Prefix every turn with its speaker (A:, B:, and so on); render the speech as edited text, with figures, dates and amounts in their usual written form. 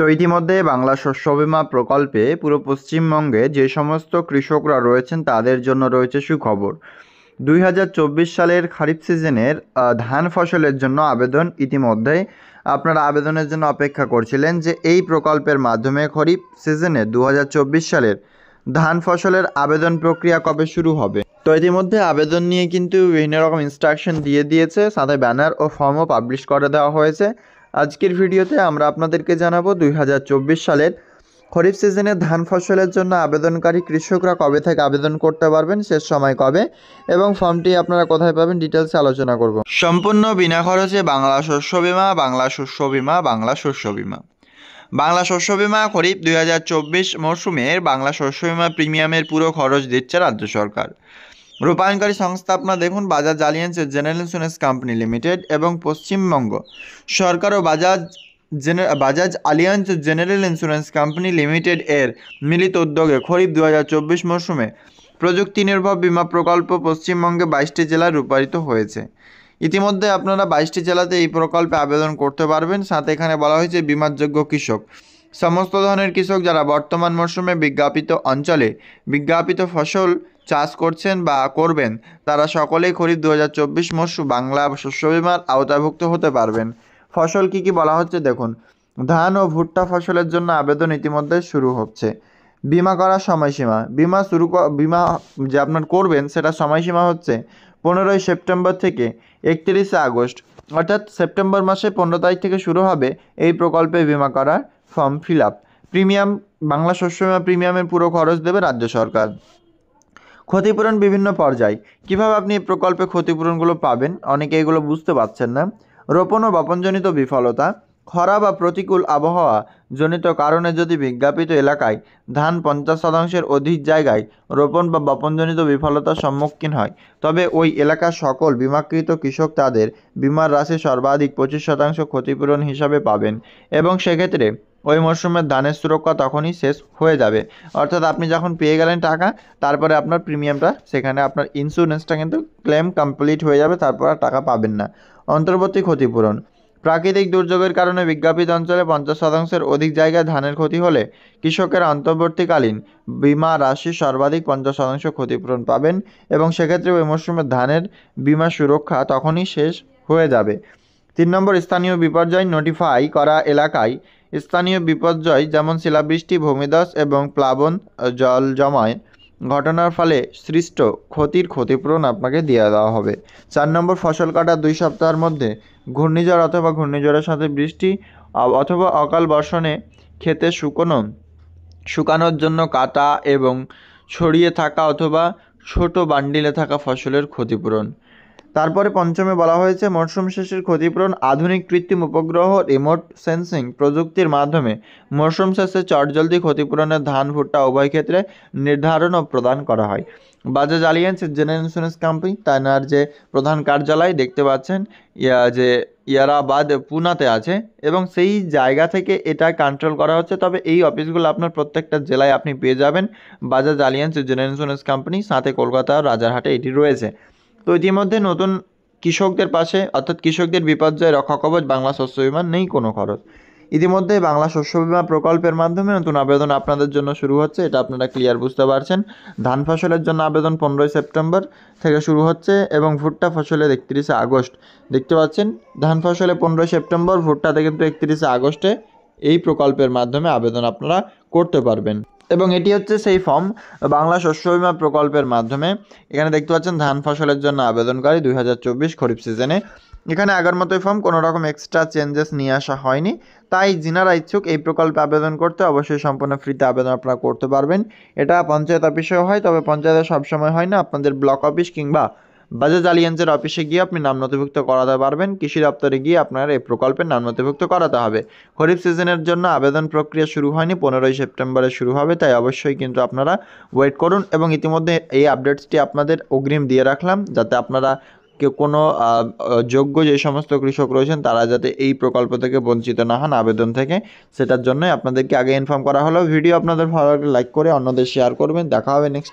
A: তো ইতিমধ্যে বাংলা শস্য বীমা প্রকল্পে পুরো পশ্চিমবঙ্গে যে সমস্ত কৃষকরা রয়েছেন তাদের জন্য রয়েছে সুখবর। 2024 সালের খারিফ সিজনের ধান ফসলের জন্য আবেদন ইতিমধ্যেই আপনারা আবেদনের জন্য অপেক্ষা করছিলেন যে এই প্রকল্পের মাধ্যমে খরিফ সিজনে 2024 সালের ধান ফসলের আবেদন প্রক্রিয়া কবে শুরু হবে। তো ইতিমধ্যে আবেদন নিয়ে কিন্তু বিভিন্ন রকম ইনস্ট্রাকশন দিয়ে দিয়েছে, সাথে ব্যানার ও ফর্মও পাবলিশ করে দেওয়া হয়েছে। আজকের ভিডিওতে আমরা আপনাদেরকে জানাবো 2024 সালের খরিফ সিজনে ধান ফসলের জন্য আবেদনকারী কৃষকরা কবে থেকে আবেদন করতে পারবেন, শেষ সময় কবে এবং ফর্মটি আপনারা কোথায় পাবেন, ডিটেলসে আলোচনা করব। সম্পূর্ণ বিনা খরচে বাংলা শস্য বীমা, বাংলা শস্য বীমা, বাংলা শস্য বীমা। বাংলা শস্য বীমা খরিফ 2024 মরশুমের বাংলা শস্য বীমা প্রিমিয়ামের পুরো খরচ দিচ্ছে রাজ্য সরকার। রূপায়ণকারী সংস্থা আপনারা দেখুন Bajaj Allianz General Insurance Company Limited এবং পশ্চিমবঙ্গ সরকার ও Bajaj Allianz General Insurance Company Limited এর মিলিত উদ্যোগে খরিফ 2024 মরশুমে প্রযুক্তি নির্ভর বীমা প্রকল্প পশ্চিমবঙ্গে 22টি জেলায় রূপায়িত হয়েছে। ইতিমধ্যে আপনারা 22টি জেলাতে এই প্রকল্পে আবেদন করতে পারবেন। সাথে এখানে বলা হয়েছে বীমাযোগ্য কৃষক সমস্ত ধরনের কৃষক যারা বর্তমান মরশুমে বিজ্ঞাপিত অঞ্চলে বিজ্ঞাপিত ফসল চাষ করছেন বা করবেন, তারা সকলেই খরিফ 2024 মরশুম বাংলা শস্য বীমার আওতাভুক্ত হতে পারবেন। ফসল কি কি বলা হচ্ছে দেখুন। ধান ও ভুট্টা ফসলের জন্য আবেদন ইতিমধ্যে শুরু হচ্ছে। বিমা করার সময়সীমা, বিমা যে আপনার করবেন সেটা সময়সীমা হচ্ছে 15ই সেপ্টেম্বর থেকে 31শে আগস্ট, অর্থাৎ সেপ্টেম্বর মাসে 15 তারিখ থেকে শুরু হবে এই প্রকল্পে বিমা করার form fill up. Premium, Bangla শস্য বীমা প্রিমিয়ামের পুরো খরচ দেবে রাজ্য সরকার। ক্ষতিপূরণ বিভিন্ন পর্যায়, কিভাবে আপনি এই প্রকল্পে ক্ষতিপূরণগুলো পাবেন, অনেকে এগুলো বুঝতে পারছেন না। রোপণ ও বপনজনিত বিফলতা, খরা বা প্রতিকূল আবহাওয়া জনিত কারণে যদি বিজ্ঞাপিত এলাকায় ধান 50% অধিক জায়গায় রোপণ বা বপনজনিত বিফলতার সম্মুখীন হয়, তবে ওই এলাকার সকল বিমাকৃত কৃষক তাদের বিমার রাশি সর্বাধিক 25% ক্ষতিপূরণ হিসাবে পাবেন এবং সেক্ষেত্রে ওই মরশুমের ধানের সুরক্ষা তখনই শেষ হয়ে যাবে। অর্থাৎ আপনি যখন পেয়ে গেলেন টাকা, তারপরে আপনার প্রিমিয়ামটা, সেখানে আপনার ইন্স্যুরেন্সটা কিন্তু ক্লেম কমপ্লিট হয়ে যাবে, তারপর আর টাকা পাবেন না। অন্তর্বর্তী ক্ষতিপূরণ, প্রাকৃতিক দুর্যোগের কারণে বিজ্ঞাপিত অঞ্চলে 50%-এর অধিক জায়গায় ধানের ক্ষতি হলে কৃষকেরা অন্তর্বর্তীকালীন বিমা রাশি সর্বাধিক 50% ক্ষতিপূরণ পাবেন এবং সেক্ষেত্রে ওই মরশুমের ধানের বিমা সুরক্ষা তখনই শেষ হয়ে যাবে। 3 নম্বর, স্থানীয় বিপর্যয়, নোটিফাই করা এলাকায় স্থানীয় বিপর্যয় যেমন শিলাবৃষ্টি, ভূমিধস এবং প্লাবন, জল জমায় ঘটনার ফলে সৃষ্ট ক্ষতির ক্ষতিপূরণ আপনাকে দিয়ে দেওয়া হবে। 4 নম্বর, ফসল কাটার 2 সপ্তাহের মধ্যে ঘূর্ণিঝড় অথবা ঘূর্ণিঝড়ের সাথে বৃষ্টি অথবা অকাল বর্ষণে ক্ষেতে শুকানোর জন্য কাটা এবং ছড়িয়ে থাকা অথবা ছোট বান্ডিলে থাকা ফসলের ক্ষতিপূরণ। তারপরে পঞ্চমে বলা হয়েছে মরশুম শেষের ক্ষতিপূরণ, আধুনিক কৃত্রিম উপগ্রহ রিমোট সেন্সিং প্রযুক্তির মাধ্যমে মরশুম শেষে চটজলদি ক্ষতিপূরণের ধান ভুট্টা উভয় ক্ষেত্রে নির্ধারণ ও প্রদান করা হয়। Bajaj Allianz General Insurance company তার যে প্রধান কার্যালয় দেখতে পাচ্ছেন যে ইয়ারাবাদ পুনাতে আছে এবং সেই জায়গা থেকে এটা কন্ট্রোল করা হচ্ছে। তবে এই অফিসগুলো আপনার প্রত্যেকটা জেলায় আপনি পেয়ে যাবেন। Bajaj Allianz General Insurance company, সাথে কলকাতা রাজারহাটে এটি রয়েছে। তো ইতিমধ্যে নতুন কৃষকদের পাশে, অর্থাৎ কৃষকদের বিপর্যয় রক্ষা কবচ বাংলা শস্য বীমার নেই কোনো খরচ। ইতিমধ্যে বাংলা শস্য বীমা প্রকল্পের মাধ্যমে নতুন আবেদন আপনাদের জন্য শুরু হচ্ছে, এটা আপনারা ক্লিয়ার বুঝতে পারছেন। ধান ফসলের জন্য আবেদন 15ই সেপ্টেম্বর থেকে শুরু হচ্ছে এবং ভুট্টা ফসলের 31শে আগস্ট। দেখতে পাচ্ছেন ধান ফসলে 15ই সেপ্টেম্বর, ভুট্টাতে কিন্তু 31শে আগস্টে এই প্রকল্পের মাধ্যমে আবেদন আপনারা করতে পারবেন। এবং এটি হচ্ছে সেই ফর্ম বাংলা শস্য বীমা প্রকল্পের মাধ্যমে। এখানে দেখতে পাচ্ছেন ধান ফসলের জন্য আবেদনকারী 2024 খরিফ সিজনে। এখানে আগের মতোই ফর্ম, কোনো রকম এক্সট্রা চেঞ্জেস নিয়ে আসা হয়নি। তাই যিনারা ইচ্ছুক এই প্রকল্পে আবেদন করতে, অবশ্যই সম্পূর্ণ ফ্রিতে আবেদন আপনারা করতে পারবেন। এটা পঞ্চায়েত অফিসেও হয়, তবে পঞ্চায়েতে সবসময় হয় না, আপনাদের ব্লক অফিস কিংবা বাজাজ আলিয়ান্সের অফিসে গিয়ে আপনি নাম নথিভুক্ত করাতে পারবেন। কৃষি দপ্তরে গিয়ে আপনার এই প্রকল্পের নাম নথিভুক্ত করাতে হবে। খরিফ সিজনের জন্য আবেদন প্রক্রিয়া শুরু হয়নি, 15ই সেপ্টেম্বরে শুরু হবে, তাই অবশ্যই কিন্তু আপনারা ওয়েট করুন। এবং ইতিমধ্যে এই আপডেটসটি আপনাদের অগ্রিম দিয়ে রাখলাম, যাতে আপনারা কোনো যোগ্য যে সমস্ত কৃষক রয়েছেন তারা যাতে এই প্রকল্প থেকে বঞ্চিত না হন আবেদন থেকে, সেটার জন্যই আপনাদেরকে আগে ইনফর্ম করা হলো। ভিডিও আপনাদের ভালো লাগলে লাইক করে অন্যদের শেয়ার করবেন। দেখা হবে নেক্সট